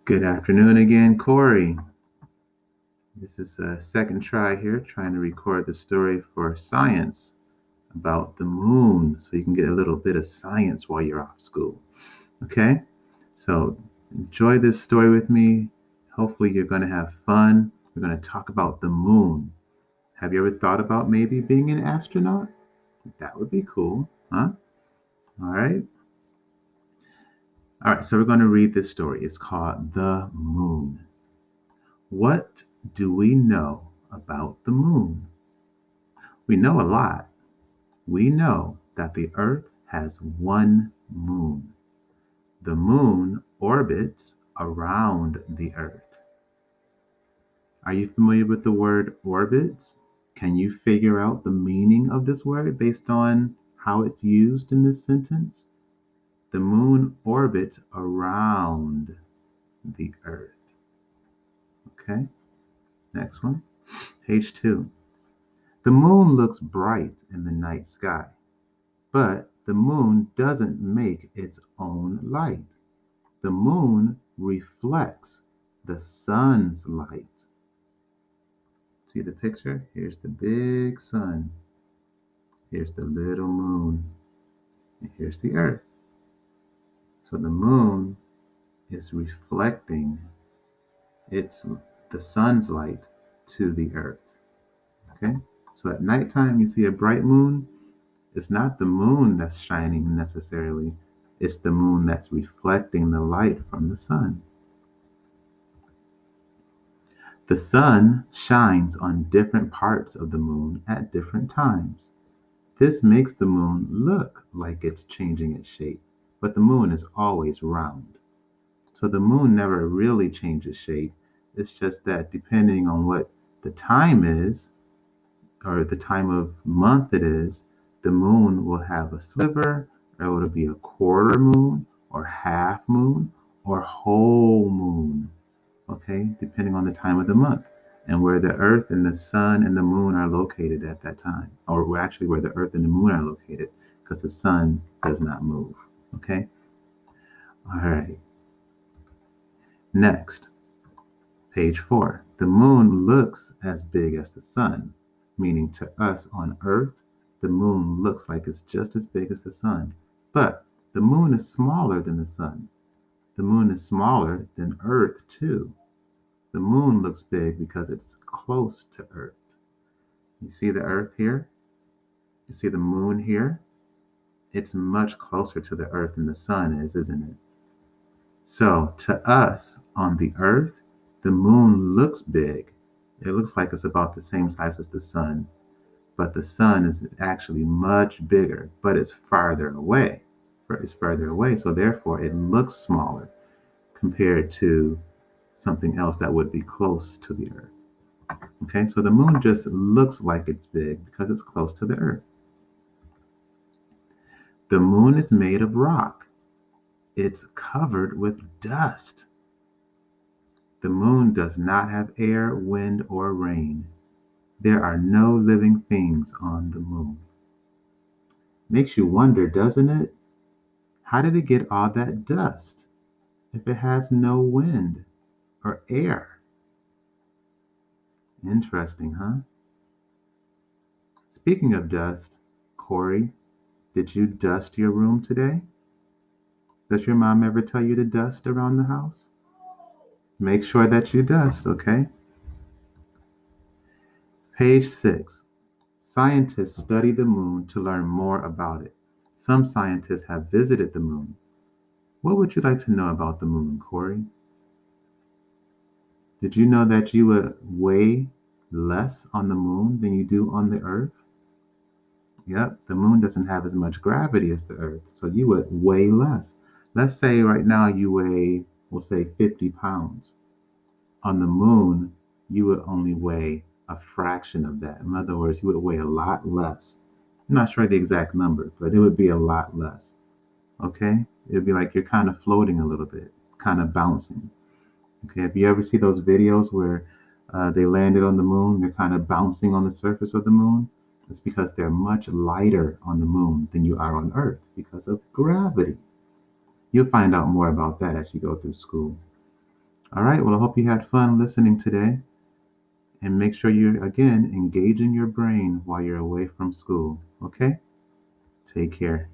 Good afternoon again, Korey. This is a second try here, trying to record the story for science about the moon so you can get a little bit of science while you're off school. Okay? So enjoy this story with me. Hopefully, you're going to have fun. We're going to talk about the moon. Have you ever thought about maybe being an astronaut? That would be cool, huh? All right. All right, so we're going to read this story. It's called The Moon. What do we know about the moon? We know a lot. We know that the Earth has one moon. The moon orbits around the Earth. Are you familiar with the word orbits? Can you figure out the meaning of this word based on how it's used in this sentence? The moon orbits around the Earth. Okay, next one. Page 2. The moon looks bright in the night sky, but the moon doesn't make its own light. The moon reflects the sun's light. See the picture? Here's the big sun. Here's the little moon. And here's the earth. So the moon is reflecting its the sun's light to the earth. Okay? So at nighttime you see a bright moon. It's not the moon that's shining necessarily. It's the moon that's reflecting the light from the sun. The sun shines on different parts of the moon at different times. This makes the moon look like it's changing its shape, but the moon is always round. So the moon never really changes shape. It's just that depending on what the time is, or the time of month it is, the moon will have a sliver, or it'll be a quarter moon, or half moon, or whole moon. Okay, depending on the time of the month and where the earth and the sun and the moon are located at that time, or actually where the earth and the moon are located, because the sun does not move. Okay, all right. Next, page 4. The moon looks as big as the sun, meaning to us on earth, the moon looks like it's just as big as the sun, but the moon is smaller than the sun. The moon is smaller than earth too. The moon looks big because it's close to Earth. You see the Earth here? You see the moon here? It's much closer to the Earth than the sun is, isn't it? So, to us on the Earth, the moon looks big. It looks like it's about the same size as the sun, but the sun is actually much bigger, but it's farther away. It's further away, so therefore it looks smaller compared to something else that would be close to the Earth. Okay, so the moon just looks like it's big because it's close to the Earth. The moon is made of rock. It's covered with dust. The moon does not have air, wind, or rain. There are no living things on the moon. Makes you wonder, doesn't it? How did it get all that dust if it has no wind or air? Interesting, huh? Speaking of dust, Korey, did you dust your room today? Does your mom ever tell you to dust around the house? Make sure that you dust, okay? Page 6. Scientists study the moon to learn more about it. Some scientists have visited the moon. What would you like to know about the moon, Korey? Did you know that you would weigh less on the moon than you do on the earth? Yep, the moon doesn't have as much gravity as the earth, so you would weigh less. Let's say right now you weigh, we'll say 50 pounds. On the moon, you would only weigh a fraction of that. In other words, you would weigh a lot less. I'm not sure the exact number, but it would be a lot less. Okay? It would be like you're kind of floating a little bit, kind of bouncing. Okay, if you ever see those videos where they landed on the moon, they're kind of bouncing on the surface of the moon, it's because they're much lighter on the moon than you are on Earth because of gravity. You'll find out more about that as you go through school. All right. Well, I hope you had fun listening today. And make sure you're, again, engaging your brain while you're away from school. Okay? Take care.